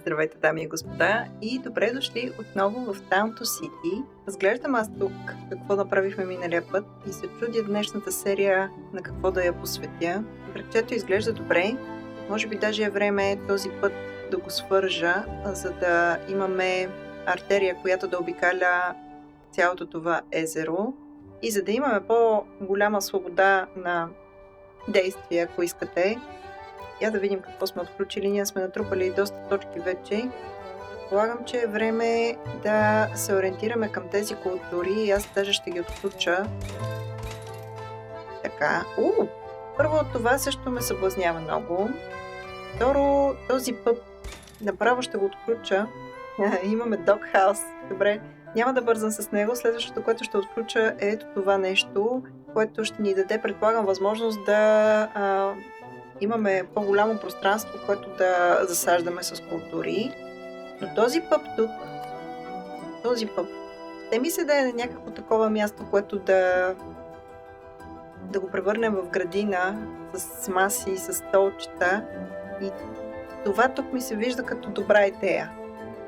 Здравейте, дами и господа, и добре дошли отново в Town to City. Разглеждам аз тук какво направихме миналия път и се чудя днешната серия на какво да я посветя. Кръгчето изглежда добре, може би даже е време този път да го свържа, за да имаме артерия, която да обикаля цялото това езеро и за да имаме по-голяма свобода на действие, ако искате. Я да видим какво сме отключили. Ние сме натрупали доста точки вече. Предполагам, че е време да се ориентираме към тези култури и аз даже ще ги отключа. Така. Първо, това също ме съблазнява много. Второ, този път направо ще го отключа. Имаме Doghouse. Добре, няма да бързам с него. Следващото, което ще отключа е ето това нещо, което ще ни даде, предполагам, възможност да имаме по-голямо пространство, което да засаждаме с култури. Но този пъп тук, ще ми се да е на някакво такова място, което да го превърнем в градина с маси, с столчета. И това тук ми се вижда като добра идея.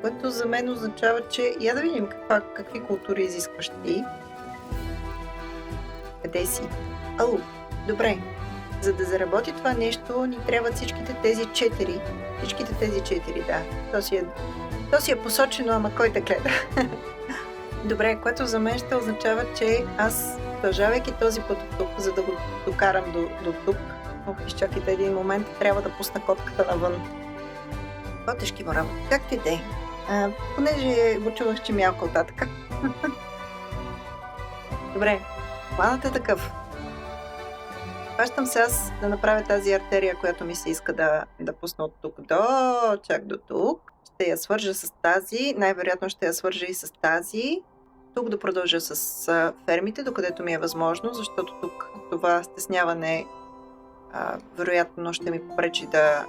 Което за мен означава, че я да видим какви култури изискваш ти. Къде си? Добре. За да заработи това нещо, ни трябват всичките тези 4. Всичките тези 4, да. То си е посочено, ама кой да гледа. Добре, което за мен ще означава, че аз, продължавайки този път от тук, за да го докарам до тук, изчакайте един момент, трябва да пусна котката навън. По-тежки му работа. Как ти де? Понеже го чувах, че мялка оттатък. Добре, планът е такъв. Хващам се аз да направя тази артерия, която ми се иска да пусна от тук чак до тук. Ще я свържа с тази, най-вероятно ще я свържа и с тази. Тук да продължа с фермите, докъдето ми е възможно, защото тук това стесняване вероятно ще ми попречи да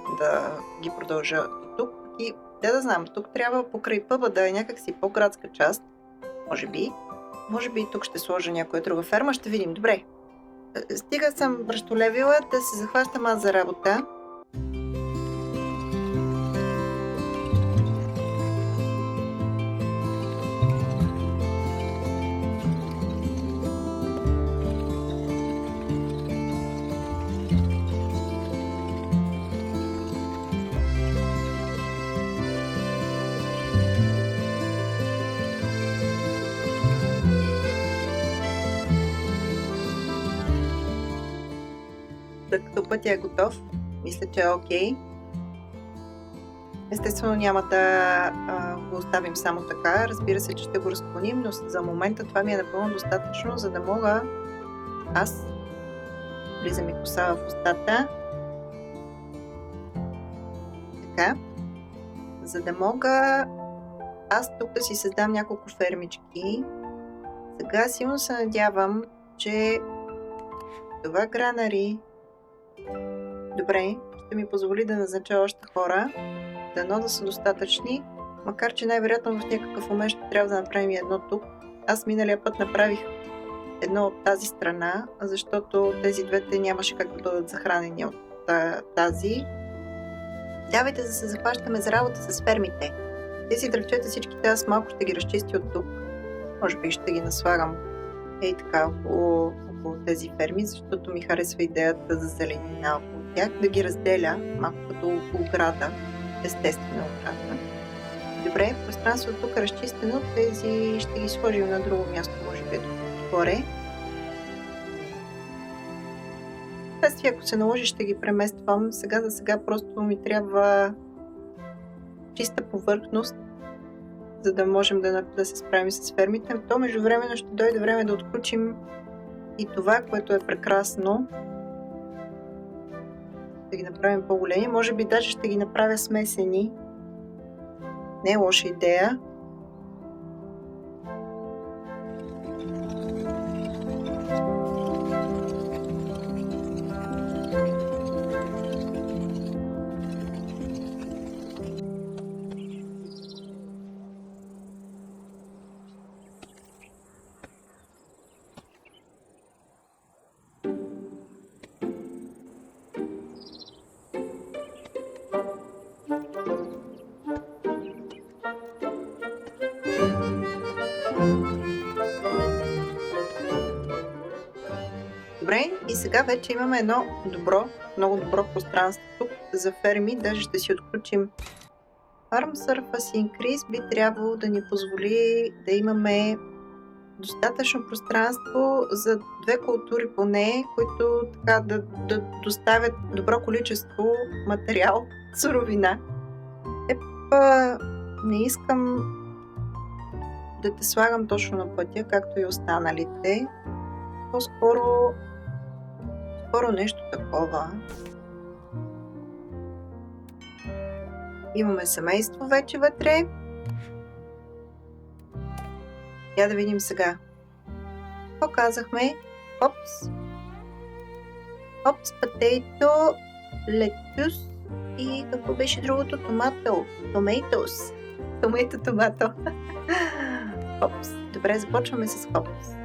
ги продължа до тук. И да знам, тук трябва покрай пъба да е някакси по-градска част. Може би и тук ще сложа някоя друга ферма, ще видим. Добре. Стига съм бръщолевила да се захващам аз за работа. Докато пътя е готов, мисля, че е окей. Естествено няма да го оставим само така. Разбира се, че ще го разклоним, но за момента това ми е напълно достатъчно, за да мога аз, влиза ми коса в устата, така, за да мога аз тук да си създам няколко фермички. Сега силно се надявам, че това гранари добре, ще ми позволи да назнача още хора, дано да са достатъчни, макар че най-вероятно в някакъв момент ще трябва да направим едно тук. Аз миналия път направих едно от тази страна, защото тези двете нямаше как да бъдат захранени от тази. Давайте да се захващаме за работа с фермите. Тези дръвчета всичките аз малко ще ги разчисти от тук. Може би ще ги наслагам така около тези ферми, защото ми харесва идеята за зеленина около тях, да ги разделя малко като ограда, естествена ограда. Добре, пространството тук е разчистено, тези ще ги сложим на друго място, може би горе. Впоследствие, ако се наложи, ще ги премествам. Сега за сега просто ми трябва чиста повърхност, за да можем да се справим с фермите. То междувременно ще дойде време да отключим и това, което е прекрасно. Ще ги направим по-големи. Може би даже ще ги направя смесени. Не е лоша идея. Добре, и сега вече имаме едно много добро пространство тук за ферми. Даже ще си отключим Farm Surface Increase. Би трябвало да ни позволи да имаме достатъчно пространство за 2 култури поне, които така да доставят добро количество материал, суровина. Не искам да те слагам точно на пътя, както и останалите. По-скоро нещо такова. Имаме семейство вече вътре. Я да видим сега. Какво казахме? Опс, потейто, летус и какво беше другото? Томатос. Томато. Хопс. Добре, започваме с хопс.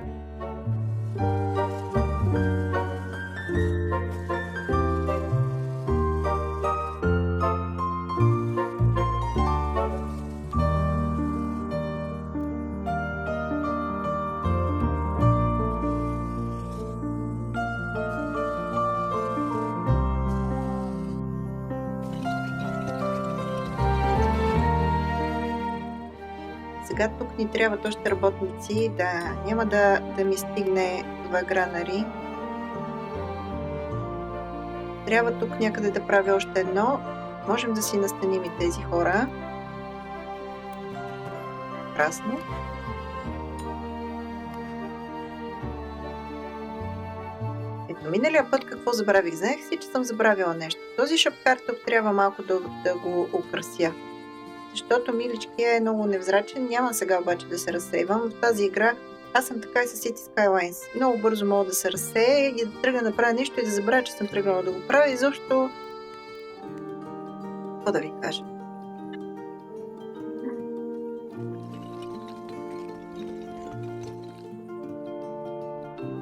Сега тук ни трябват още работници, няма да ми стигне това гранари. Трябва тук някъде да правя още едно. Можем да си настаним и тези хора. Красно. Ето, миналия път какво забравих? Знаех си, че съм забравила нещо. Този шапкар тук трябва малко да го украся. Защото милички е много невзрачен, няма сега обаче да се разсейвам. В тази игра аз съм така и с City Skylines. Много бързо мога да се разсея и да тръгна да правя нещо и да забравя, че съм тръгнала да го правя и защо... Какво да ви кажа?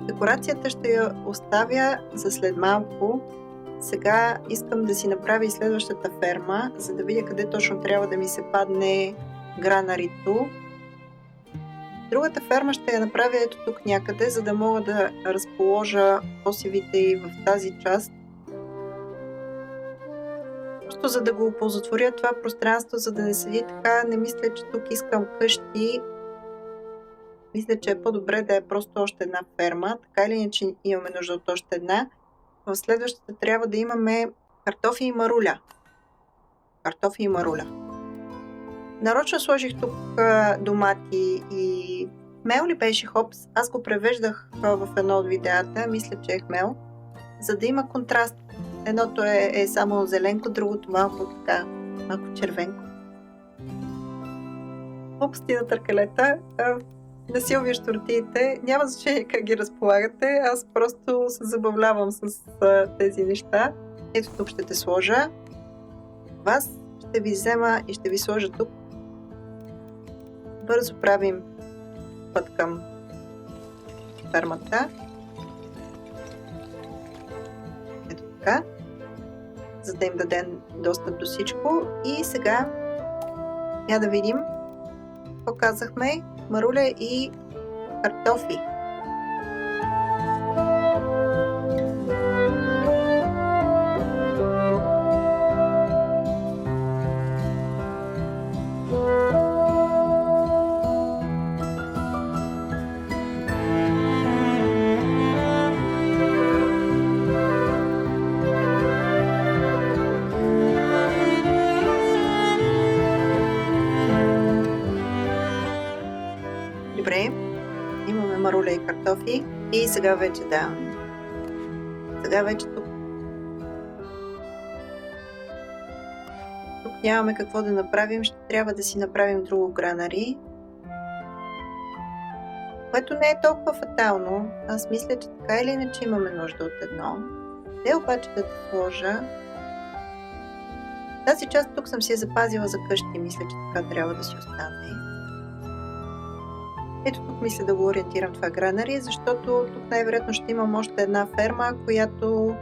Декорацията ще я оставя за след малко. Сега искам да си направя и следващата ферма, за да видя къде точно трябва да ми се падне гранарито. Другата ферма ще я направя ето тук някъде, за да мога да разположа посевите и в тази част. Просто за да го оползотворя това пространство, за да не седи така. Не мисля, че тук искам къщи. Мисля, че е по-добре да е просто още една ферма. Така или иначе имаме нужда от още една. В следващата трябва да имаме картофи и маруля. Нарочно сложих тук домати и хмел ли беше хопс? Аз го превеждах в едно от видеята, мисля, че е хмел, за да има контраст. Едното е само зеленко, другото малко червенко. Глупости на търкалета. На Силвия щуртиите, няма значение как ги разполагате, аз просто се забавлявам с тези неща. Ето тук ще те сложа. Вас ще ви взема и ще ви сложа тук. Бързо правим път към фермата. Ето така. За да им дадем достъп до всичко. И сега я да видим какво казахме. Маруля и картофи. Добре, имаме маруля и картофи и сега вече тук нямаме какво да направим, ще трябва да си направим друго гранари, което не е толкова фатално. Аз мисля, че така или иначе имаме нужда от едно. Де обаче да сложа? Тази част тук съм си я запазила за къщи, мисля, че така трябва да си остане. Ето тук мисля да го ориентирам това гранари, защото тук най-вероятно ще имам още една ферма, която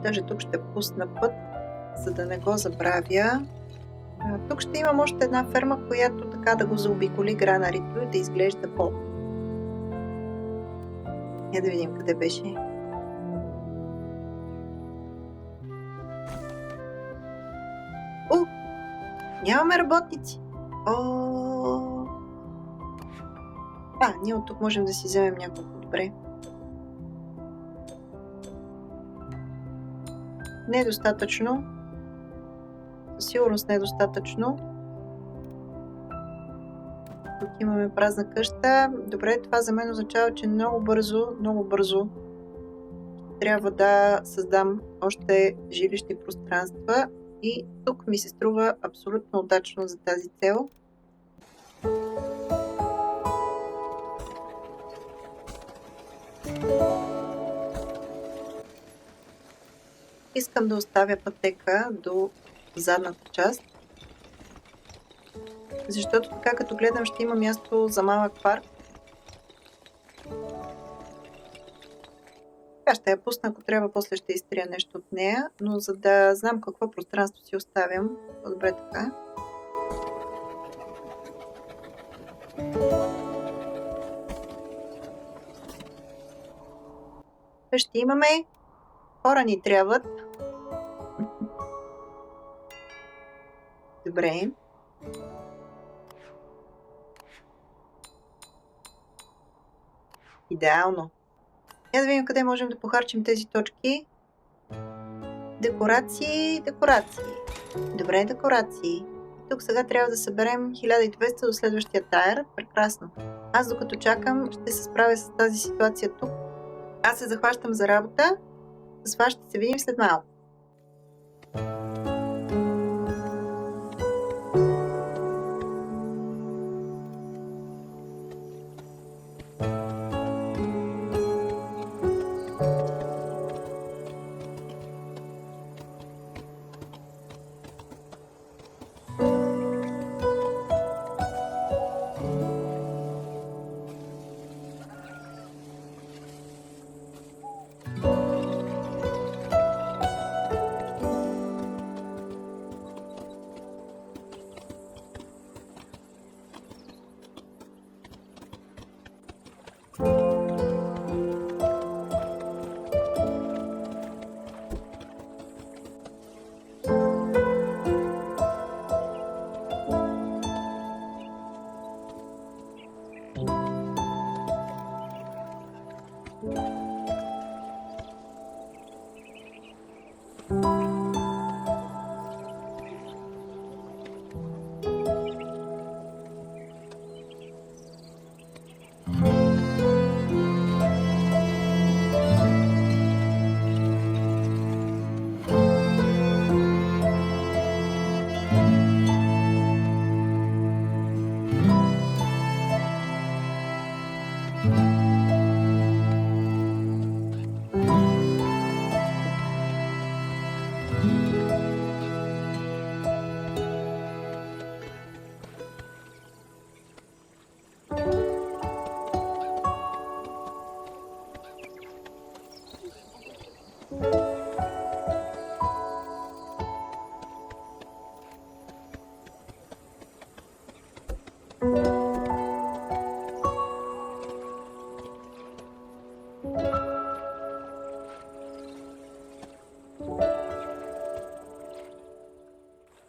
даже тук ще пусна път, за да не го забравя. Тук ще имам още една ферма, която така така да го заобиколи гранарито и да изглежда по. Я да видим къде беше. Нямаме работници. Ние от тук можем да си вземем няколко. Добре. Недостатъчно. Със сигурност недостатъчно. Тук имаме празна къща. Добре, това за мен означава, че много бързо трябва да създам още жилищни пространства. И тук ми се струва абсолютно удачно за тази цел. Искам да оставя пътека до задната част, защото така като гледам ще има място за малък парк. Така ще я пусна, ако трябва, после ще изтрия нещо от нея, но за да знам какво пространство си оставям, добре така. Ще имаме, хора ни трябват. Добре. Идеално. Я да видим къде можем да похарчим тези точки. Декорации. Добре, декорации. Тук сега трябва да съберем 1200 до следващия тайр. Прекрасно. Аз докато чакам, ще се справя с тази ситуация тук. Аз се захващам за работа. С вас ще се видим след малко.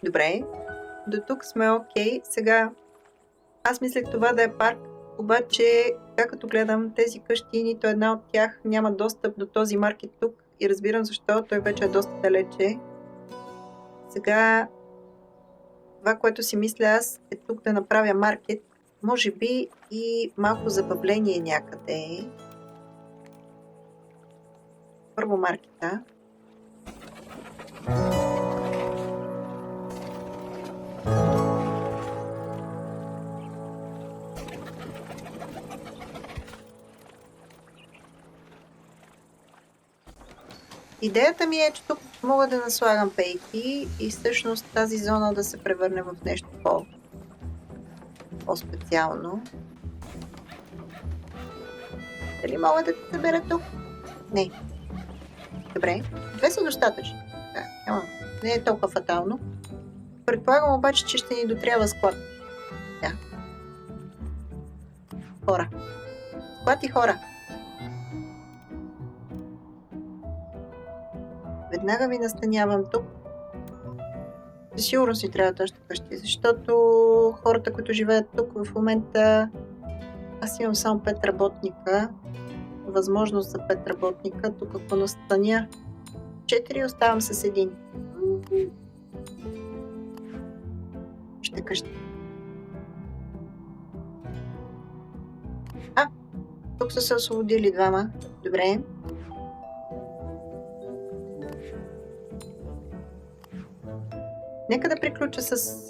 Добре, до тук сме окей. Сега, аз мислех това да е парк, обаче, като гледам тези къщи, нито една от тях няма достъп до този маркет тук и разбирам защо, той вече е доста далече. Сега, това, което си мисля аз, е тук да направя маркет, може би и малко забавление някъде. Първо маркета. Идеята ми е, че тук мога да наслагам пейки и всъщност тази зона да се превърне в нещо по-специално. Дали мога да те събера тук? Не. Добре, 2 са достатъчни. Не е толкова фатално. Предполагам обаче, че ще ни дотрябва склад. Да. хора. Склад и хора. Веднага ви настанявам тук. Със сигурност си трябват още къщи, защото хората, които живеят тук в момента, аз имам само 5 работника. Възможност за 5 работника. Тук ако настаня 4, оставам с 1. Ще къщи. Тук са се освободили двама. Добре. Нека да приключа с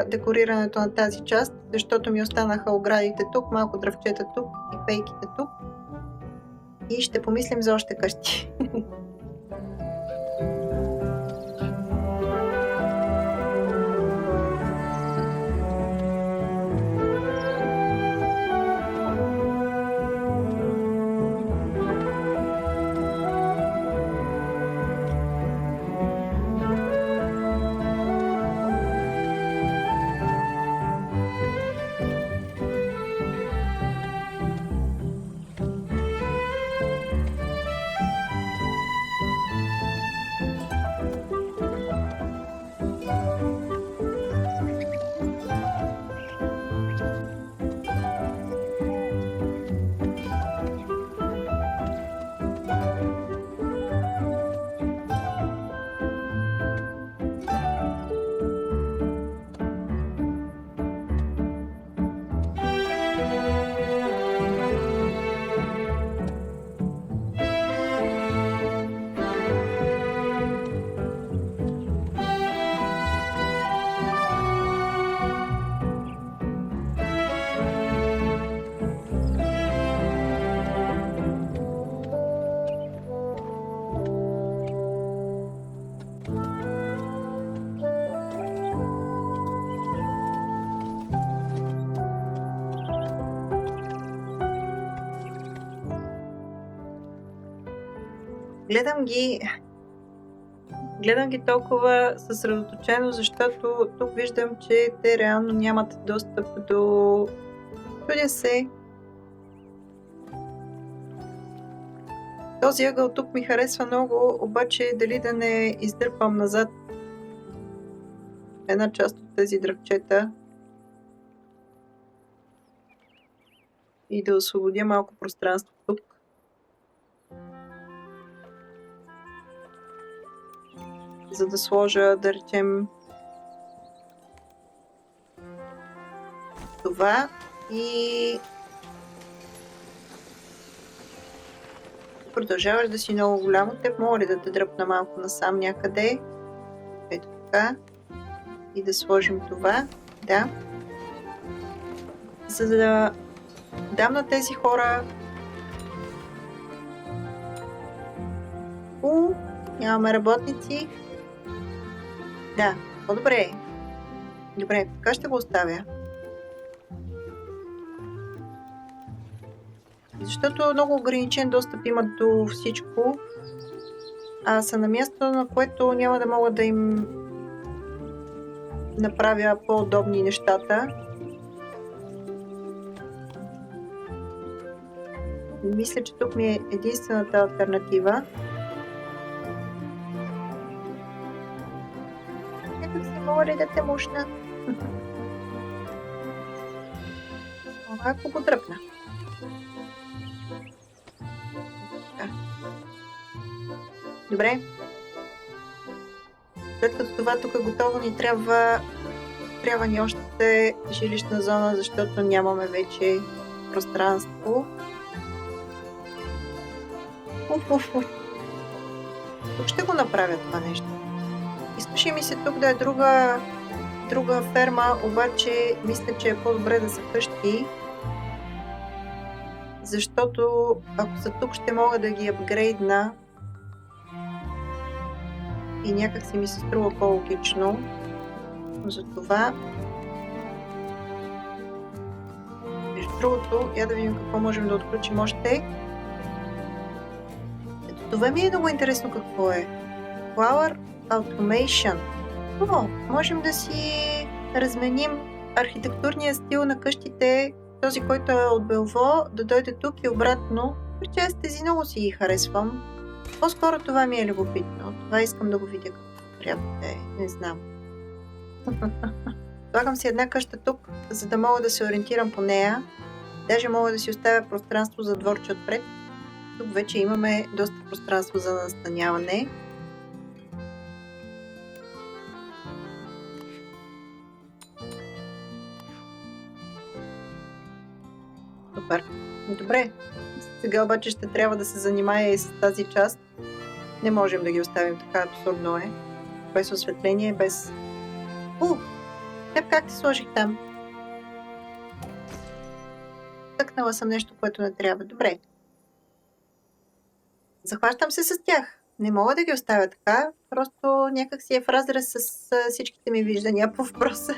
декорирането на тази част, защото ми останаха оградите тук, малко дръвчета тук и пейките тук. И ще помислим за още къщи. Гледам ги толкова съсредоточено, защото тук виждам, че те реално нямат достъп до... Чудя се. Този ъгъл тук ми харесва много, обаче дали да не издърпам назад една част от тези дръвчета и да освободя малко пространство тук. За да сложа, да речем, това и продължаваш да си много голямо. Теб мога ли да те дръпна малко насам някъде? Ето така. И да сложим това. Да. За да дам на тези хора... Нямаме работници. Да, по-добре. Добре, така ще го оставя. Защото много ограничен достъп имат до всичко, а са на място, на което няма да мога да им направя по-удобни нещата. Мисля, че тук ми е единствената алтернатива. Мога ли да те мушна? Ако го дръпна. Добре. След като това тук е готово, ни трябва ни още жилищна зона, защото нямаме вече пространство. Тук ще го направя това нещо. Искаше ми се тук да е друга ферма, обаче мисля, че е по-добре да са къщи, защото ако са тук, ще мога да ги апгрейдна и някак си ми се струва по-логично. Затова между другото, я да видим какво можем да отключим още. Ето това ми е много интересно какво е. Flower Automation. Можем да си разменим архитектурния стил на къщите, този, който е от Белво, да дойде тук и обратно. Прича с тези много си ги харесвам. По-скоро това ми е любопитно. Това искам да го видя какво трябва да е. Не знам. Слагам си една къща тук, за да мога да се ориентирам по нея. Даже мога да си оставя пространство за дворче отпред. Тук вече имаме доста пространство за настаняване. Супер. Добре. Сега обаче ще трябва да се занимая и с тази част. Не можем да ги оставим така, абсурдно е. Без осветление, без... Теб как ти сложих там? Тъкнала съм нещо, което не трябва. Добре. Захващам се с тях. Не мога да ги оставя така. Просто някак си е в разрез с всичките ми виждания по въпроса.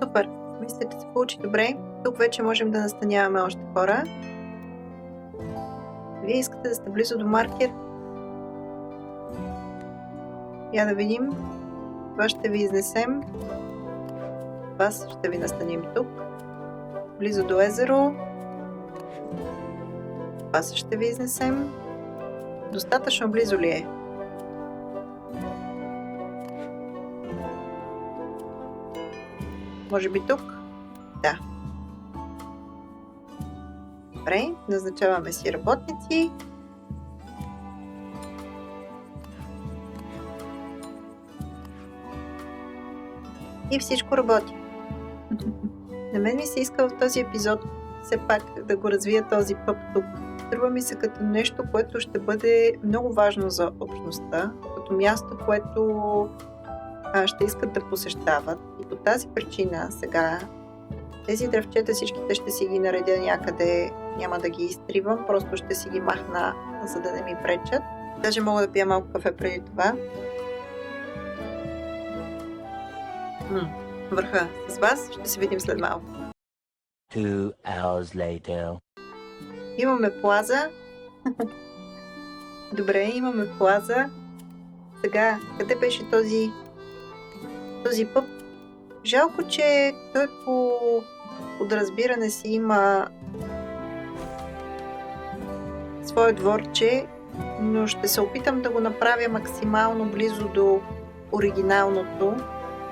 Супер! Мисля, че се получи добре. Тук вече можем да настаняваме още хора. Вие искате да сте близо до маркер? Я да видим. Това ще ви изнесем. Вас ще ви настаним тук. Близо до езеро. Вас ще ви изнесем. Достатъчно близо ли е? Може би тук? Да. Добре, назначаваме си работници. И всичко работи. На мен ми се иска в този епизод все пак да го развия този пъп тук. Струва ми се като нещо, което ще бъде много важно за общността, като място, което ще искат да посещават. И по тази причина сега тези дръвчета всичките ще си ги наредя някъде, няма да ги изтривам, просто ще си ги махна, за да не ми пречат. Даже мога да пия малко кафе преди това. Върха с вас, ще се видим след малко. 2 hours later. Имаме плаза. Добре, имаме плаза. Сега, къде беше този пъп? Жалко, че той по подразбиране си има свое дворче, но ще се опитам да го направя максимално близо до оригиналното,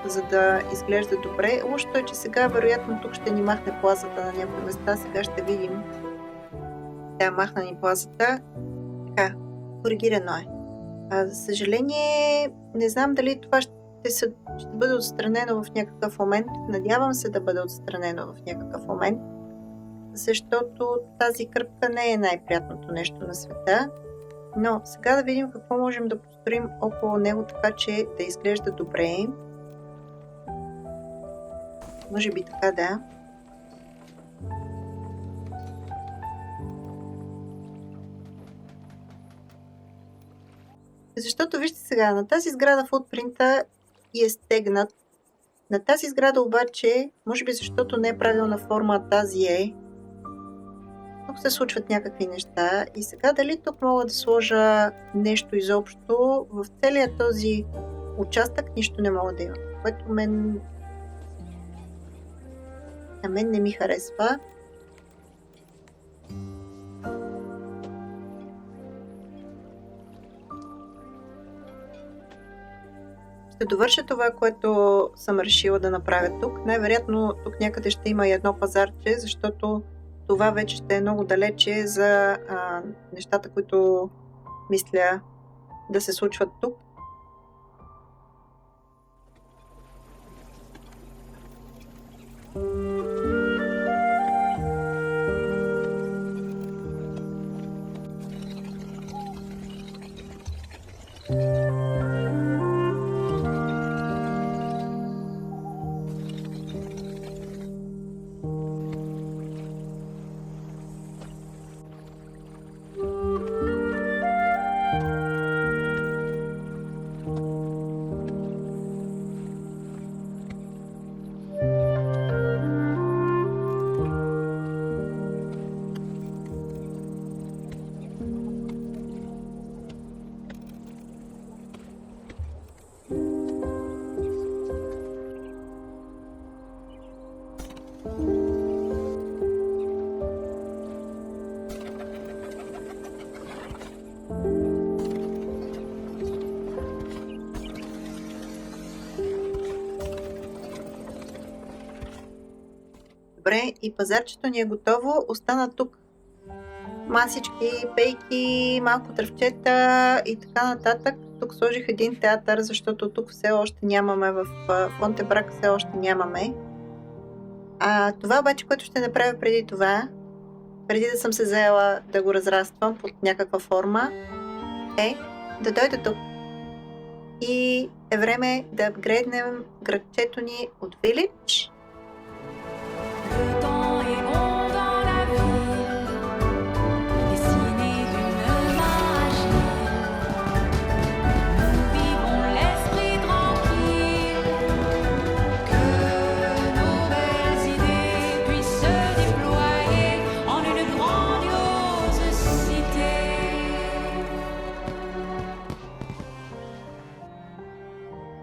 за да изглежда добре. Лошото е, че сега вероятно тук ще ни махне плазата на някои места. Сега ще видим. Да, махна ни плазата. Така, коригирано е. За съжаление, не знам дали това ще бъде отстранено в някакъв момент. Надявам се да бъде отстранено в някакъв момент, защото тази кръпка не е най-приятното нещо на света. Но сега да видим какво можем да построим около него, така че да изглежда добре. Може би така, да. Защото вижте сега, на тази сграда футпринта е стегнат. На тази сграда обаче, може би защото не е правилна форма, а тази е. Тук се случват някакви неща и сега дали тук мога да сложа нещо изобщо, в целия този участък нищо не мога да има, което на мен не ми харесва. Ще довърша това, което съм решила да направя тук. Най-вероятно тук някъде ще има и едно пазарче, защото това вече ще е много далече за нещата, които мисля да се случват тук. Добре, и пазарчето ни е готово. Остана тук масички, пейки, малко тръвчета и така нататък. Тук сложих един театър, защото тук все още нямаме, в Фонтебрак все още нямаме. Това обаче, което ще направя преди това, преди да съм се заела да го разраствам под някаква форма, е да дойда тук. И е време да апгрейднем градчето ни от Village.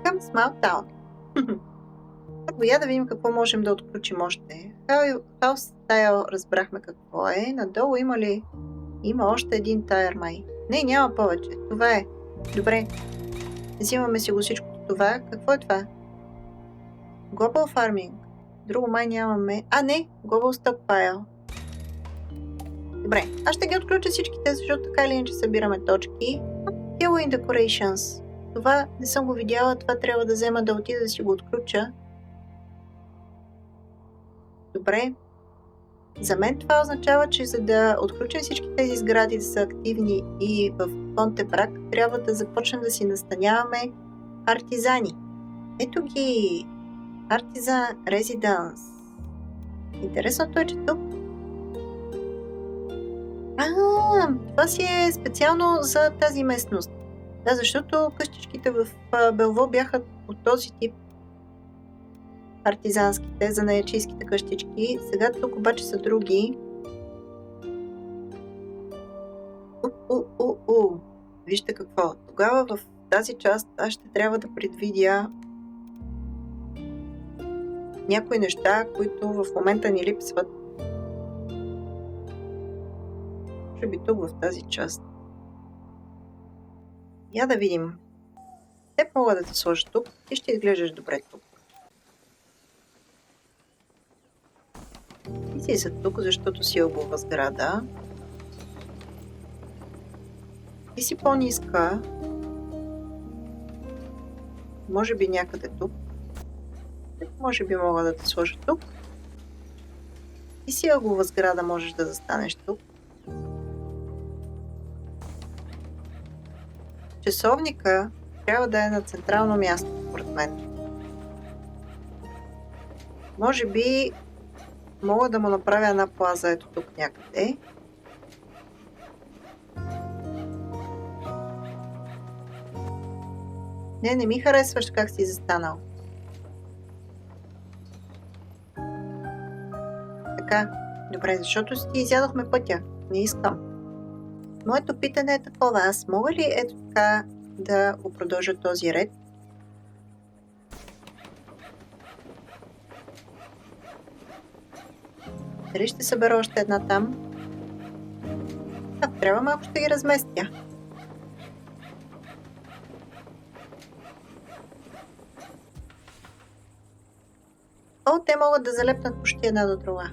Към Small Town. Първо я да видим какво можем да отключим още. House Style разбрахме какво е. Надолу има ли? Има още един тайър май. Не, няма повече. Това е. Добре. Взимаме си го всичко това. Какво е това? Global Farming. Друго май нямаме. Не! Global Stockpile. Добре. Аз ще ги отключа всичките, защото така или иначе събираме точки. Halloween Decorations. Това не съм го видяла. Това трябва да взема да отида да си го отключа. Добре. За мен това означава, че за да отключим всички тези сгради да са активни и в Фонтебрак, трябва да започнем да си настаняваме артизани. Ето ги! Артизан Резиденс. Интересното е, че тук... Това си е специално за тази местност. Да, защото къщичките в Белво бяха от този тип. Артизанските, занаячийските къщички. Сега тук обаче са други. Вижте какво. Тогава в тази част аз ще трябва да предвидя някои неща, които в момента ни липсват. Може би тук в тази част. Я да видим. Те мога да те сложа тук и ще изглеждаш добре тук. И си са тук, защото си ъглова сграда. И си по-ниска. Може би някъде тук. Може би мога да те сложа тук. И си ъглова сграда можеш да застанеш тук. Часовника трябва да е на централно място, според мен. Може би мога да му направя една плаза ето тук някъде. Не ми харесваш как си застанал. Така, добре, защото си изядохме пътя. Не искам. Моето питане е такова. Аз мога ли ето така да го продължа този ред? Дали ще събера още една там? Трябва малко ще ги разместя. Те могат да залепнат почти една до друга.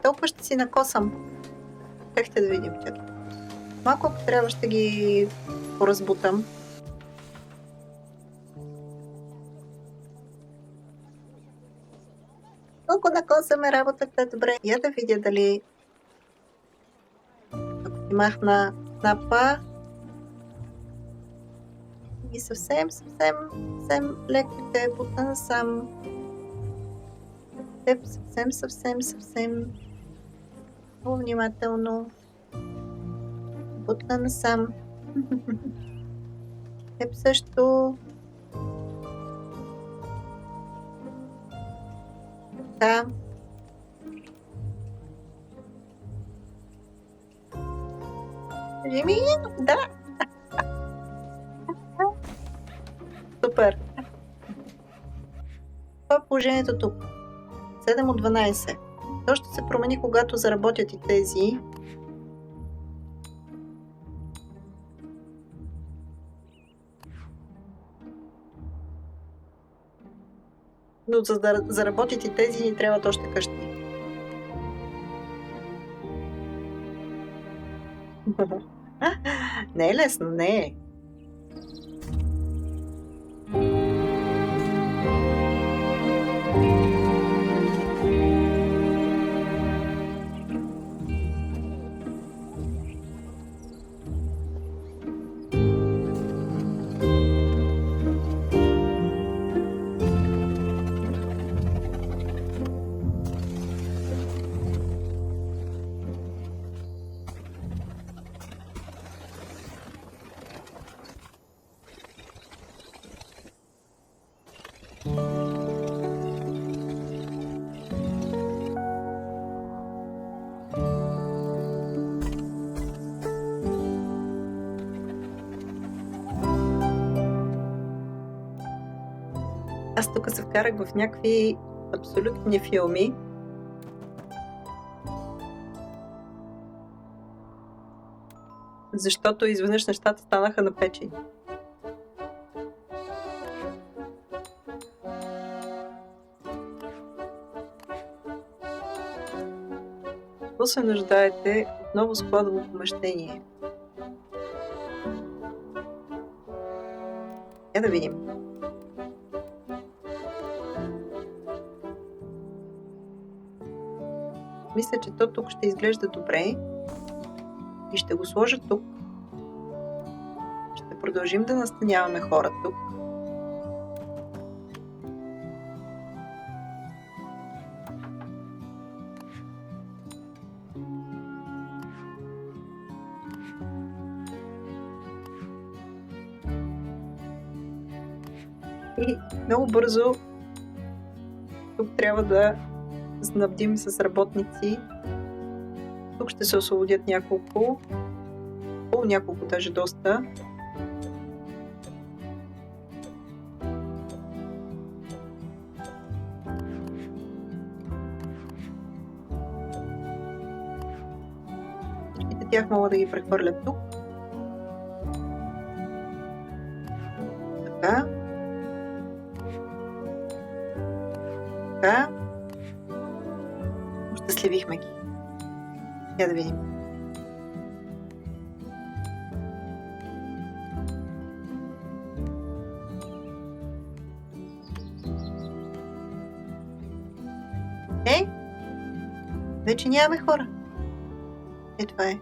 толкова ще си накосам. Чакайте да видим. Чакайте. Малко ако трябва ще ги поразбутам. Колко накосаме работата, добре. Я да видя дали ако ти махна снапа и съвсем леко те бутна насам. Теб съвсем много внимателно бутна насам. Теб също. Да. Жими, да. Супер. Това е положението тук. 7 от 12. То ще се промени, когато заработят и тези. Но за да заработят и тези ни трябват още къщи. Не е лесно, не е. Аз тук се вкарах в някакви абсолютни филми. Защото изведнъж нещата станаха напечени. Какво се нуждаете от ново складово помещение? Я да видим. Мисля, че то тук ще изглежда добре и ще го сложа тук. Ще продължим да настаняваме хора тук. И много бързо тук трябва да снабдим с работници. Тук ще се освободят няколко, даже доста. Всичките тях мога да ги прехвърля тук. Така. Така. Щастливихме ги. Я да видим. Вече нямаме хора. Това е.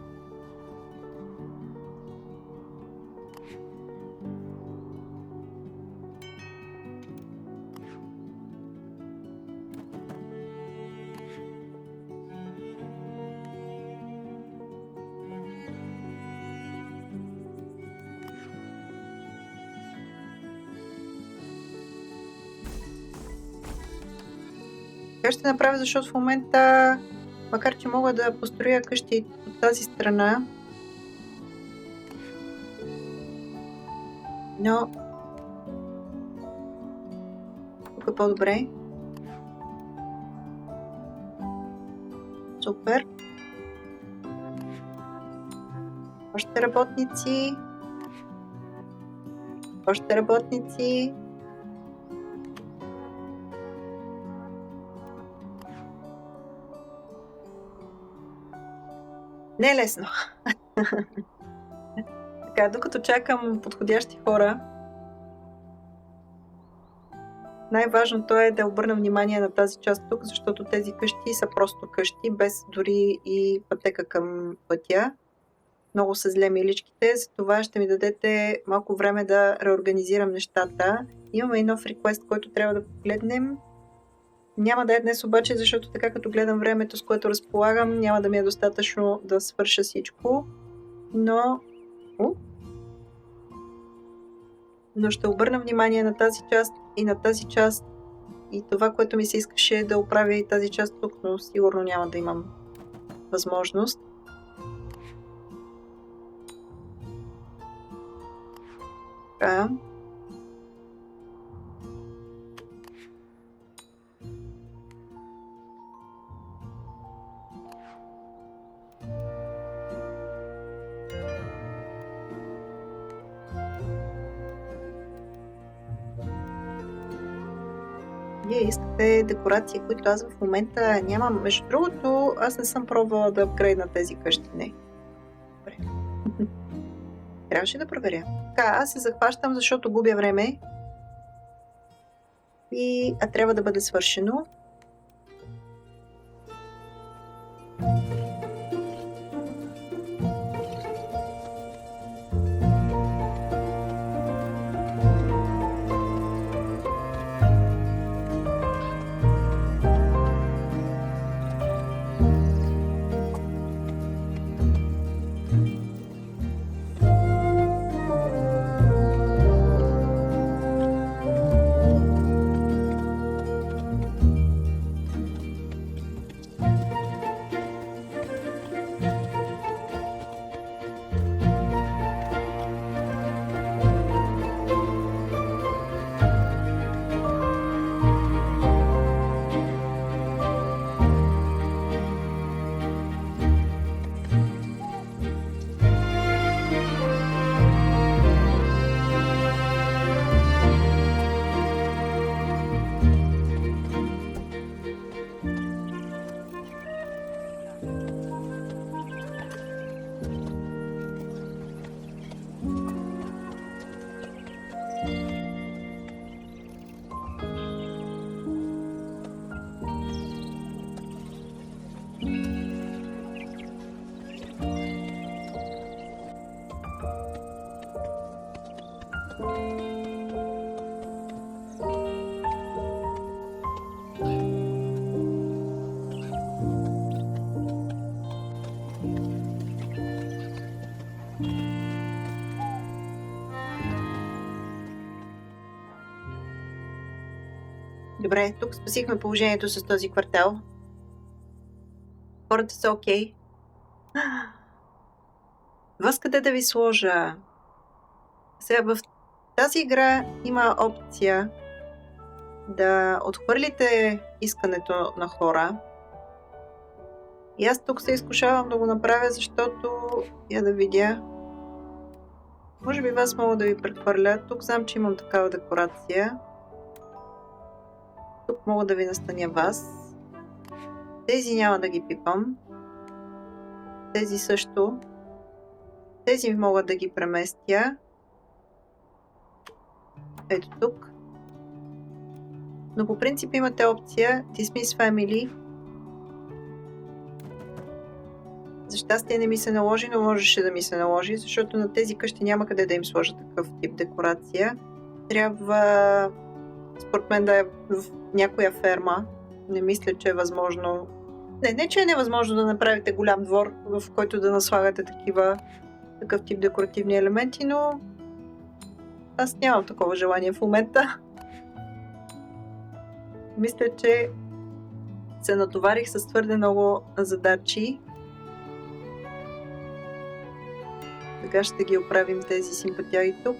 Така ще направя, защото в момента, макар че мога да построя къщи от тази страна, но тук е по-добре. Супер. Още работници. Още работници. Не е лесно. Така, докато чакам подходящи хора, най-важното е да обърна внимание на тази част тук, защото тези къщи са просто къщи, без дори и пътека към пътя. Много са зле миличките, затова ще ми дадете малко време да реорганизирам нещата. Имаме и нов реквест, който трябва да погледнем. Няма да е днес обаче, защото така като гледам времето, с което разполагам, няма да ми е достатъчно да свърша всичко. Но ще обърна внимание на тази част и на тази част. И това, което ми се искаше е да оправя и тази част тук, но сигурно няма да имам възможност. Така. Вие искате декорации, които аз в момента нямам. Между другото, аз не съм пробвала да апгрейдна тези къщи. Не. Добре. Трябваше да проверя. Така, аз се захващам, защото губя време. А трябва да бъде свършено. Добре, тук спасихме положението с този квартал. Хората са окей. Вас къде да ви сложа? Сега в тази игра има опция да отхвърлите искането на хора. И аз тук се изкушавам да го направя, защото я да видя. Може би вас мога да ви прехвърля. Тук знам, че имам такава декорация. Тук мога да ви настаня вас. Тези няма да ги пипам. Тези също. Тези мога да ги преместя. Ето тук. Но по принцип имате опция Dismiss Family. За щастие не ми се наложи, но можеше да ми се наложи, защото на тези къщи няма къде да им сложа такъв тип декорация. Трябва, според мен, да е в някоя ферма. Не мисля, че е възможно. Не, че е невъзможно да направите голям двор, в който да наслагате такъв тип декоративни елементи, но аз нямам такова желание в момента. Мисля, че се натоварих с твърде много задачи. Сега ще ги оправим тези симпатяги тук.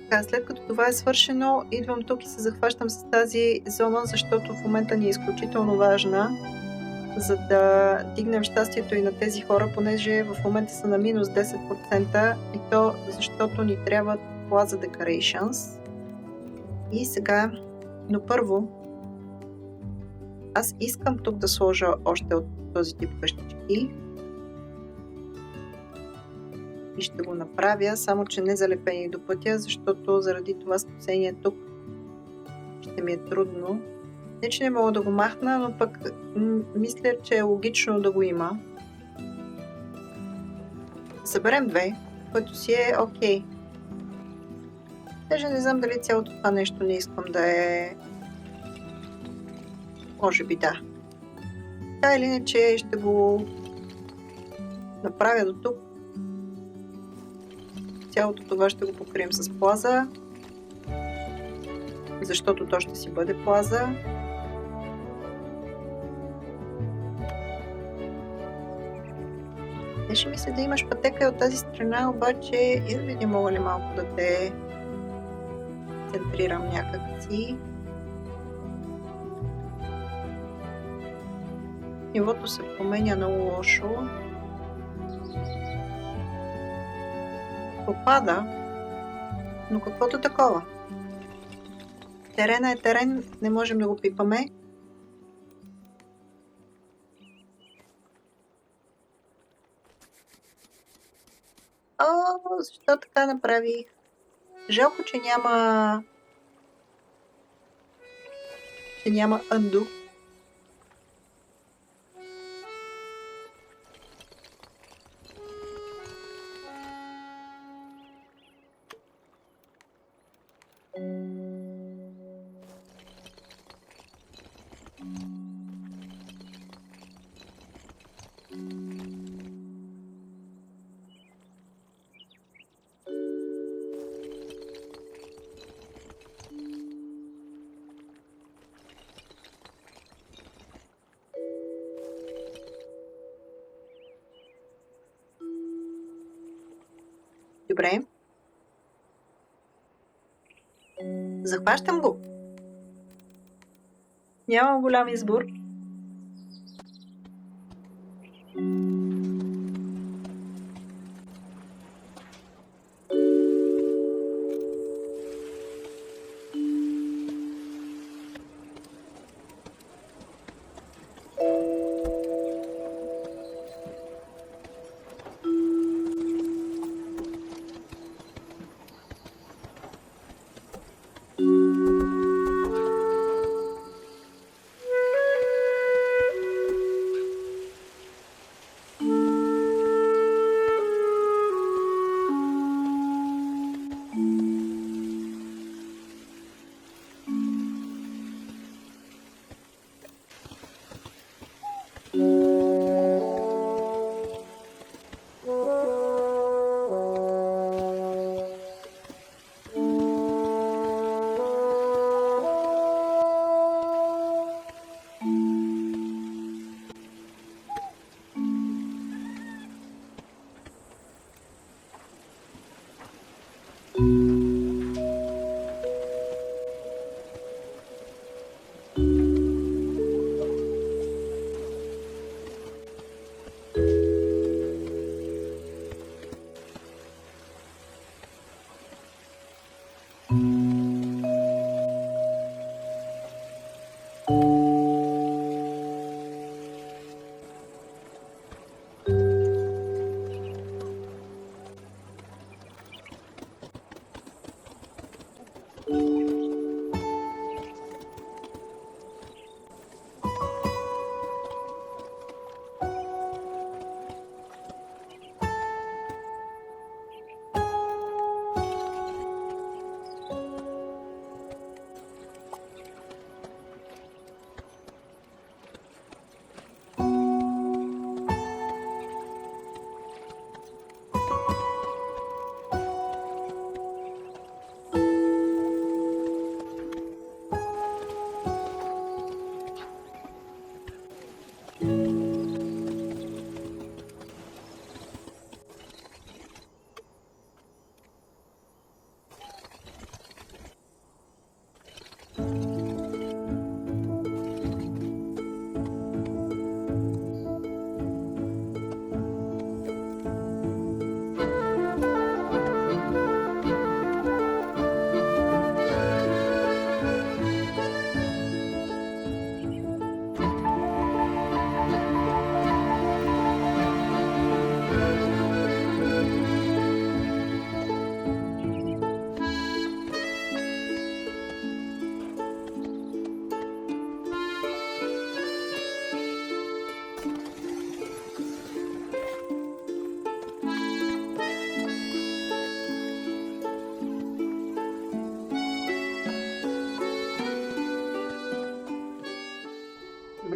Така, след като това е свършено, идвам тук и се захващам с тази зона, защото в момента ни е изключително важна, за да дигнем щастието и на тези хора, понеже в момента са на минус 10% и то защото ни трябват Plaza Decorations. И сега, но първо, аз искам тук да сложа още от този тип къщички. И ще го направя, само че не залепени до пътя, защото заради това скосение тук ще ми е трудно. Не, че не мога да го махна, но пък мисля, че е логично да го има. Съберем две, което си е окей. Даже не знам дали цялото това нещо не искам да е... Може би да. Така или иначе ще го направя до тук. Цялото това ще го покрием с плаза, защото то ще си бъде плаза. Беше ми се да имаш пътека и от тази страна, обаче и да видя мога ли малко да те центрирам някакси. Нивото се променя много лошо. Попада, но каквото такова. Терена е терен, не можем да го пипаме. О, защо така направих? Жалко, че няма undo. Добре. Захващам го. Нямам голям избор.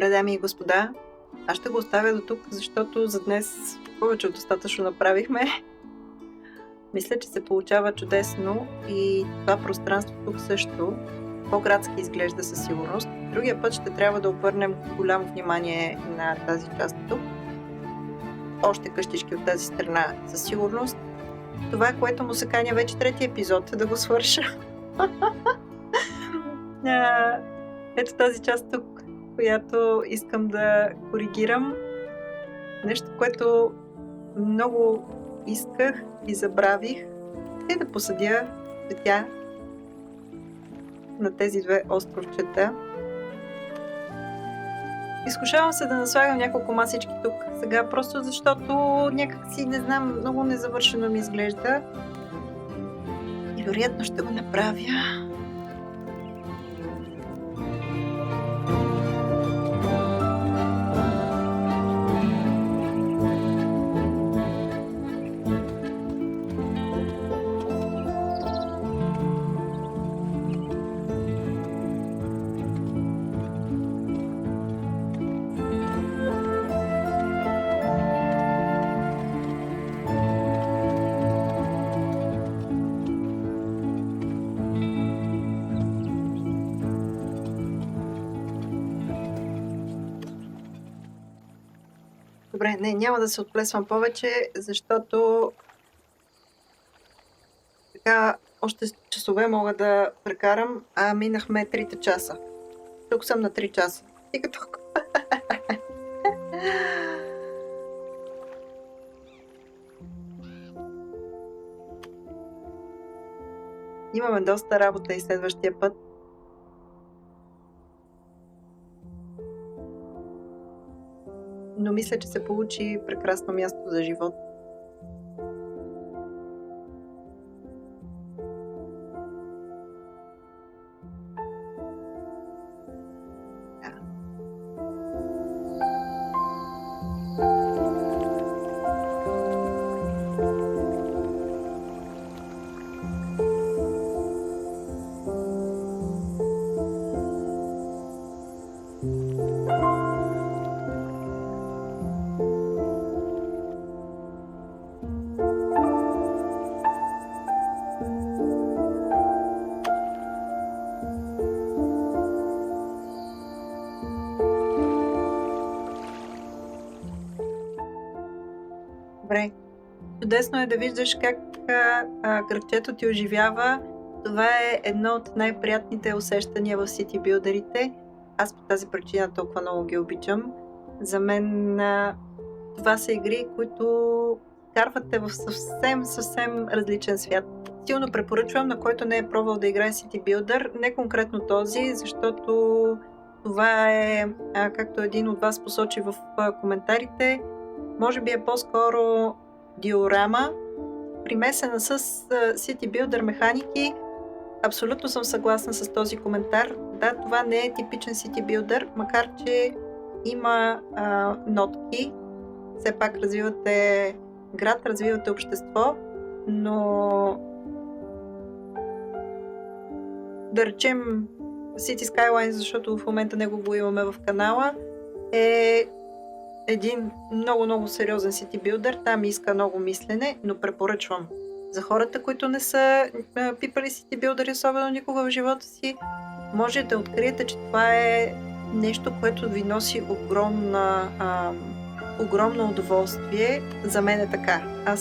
Добре, дами и господа, аз ще го оставя до тук, защото за днес повече от достатъчно направихме. Мисля, че се получава чудесно и това пространство тук също по-градски изглежда със сигурност. Другия път ще трябва да обърнем голямо внимание на тази част тук. Още къщички от тази страна със сигурност. Това е, което му се каня вече третия епизод да го свърша. Ето тази част тук, която искам да коригирам. Нещо, което много исках и забравих, е да посадя цветя на тези две островчета. Изкушавам се да наслагам няколко масички тук сега, просто защото някак си, не знам, много незавършено ми изглежда. И вероятно ще го направя. Добре, не, няма да се отплесвам повече, защото така още часове мога да прекарам, а минахме 3 часа. Тук съм на 3 часа. Стига тук. Имаме доста работа и следващия път. Но мисля, че се получи прекрасно място за живот. Добре. Чудесно е да виждаш как градчето ти оживява. Това е едно от най-приятните усещания в сити-билдерите. Аз по тази причина толкова много ги обичам. За мен това са игри, които карвате в съвсем различен свят. Силно препоръчвам, на който не е пробвал да играе City Builder, не конкретно този, защото това е, както един от вас посочи в коментарите, може би е по-скоро диорама, примесена с City Builder механики. Абсолютно съм съгласна с този коментар. Да, това не е типичен City Builder, макар че има нотки. Все пак развивате град, развивате общество, но да речем City Skylines, защото в момента него го имаме в канала, е един много сериозен City Builder. Там иска много мислене, но препоръчвам за хората, които не са пипали City Builder, особено никога в живота си, може да откриете, че това е нещо, което ви носи огромно удоволствие. За мен е така. Аз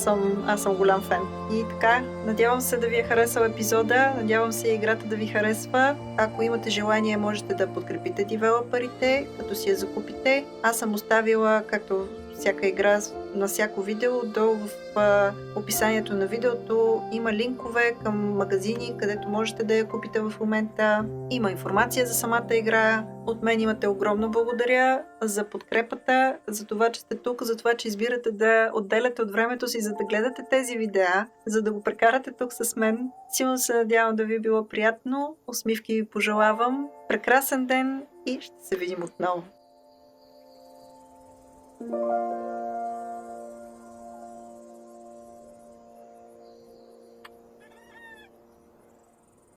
съм голям фен. И така, надявам се да ви е харесал епизода, надявам се играта да ви харесва. Ако имате желание, можете да подкрепите девелоперите, като си я закупите. Аз съм оставила, както всяка игра, на всяко видео, долу в описанието на видеото има линкове към магазини, където можете да я купите в момента. Има информация за самата игра. От мен имате огромно благодаря за подкрепата, за това, че сте тук, за това, че избирате да отделяте от времето си, за да гледате тези видеа, за да го прекарате тук с мен. Силно се надявам да ви е било приятно. Усмивки ви пожелавам. Прекрасен ден и ще се видим отново.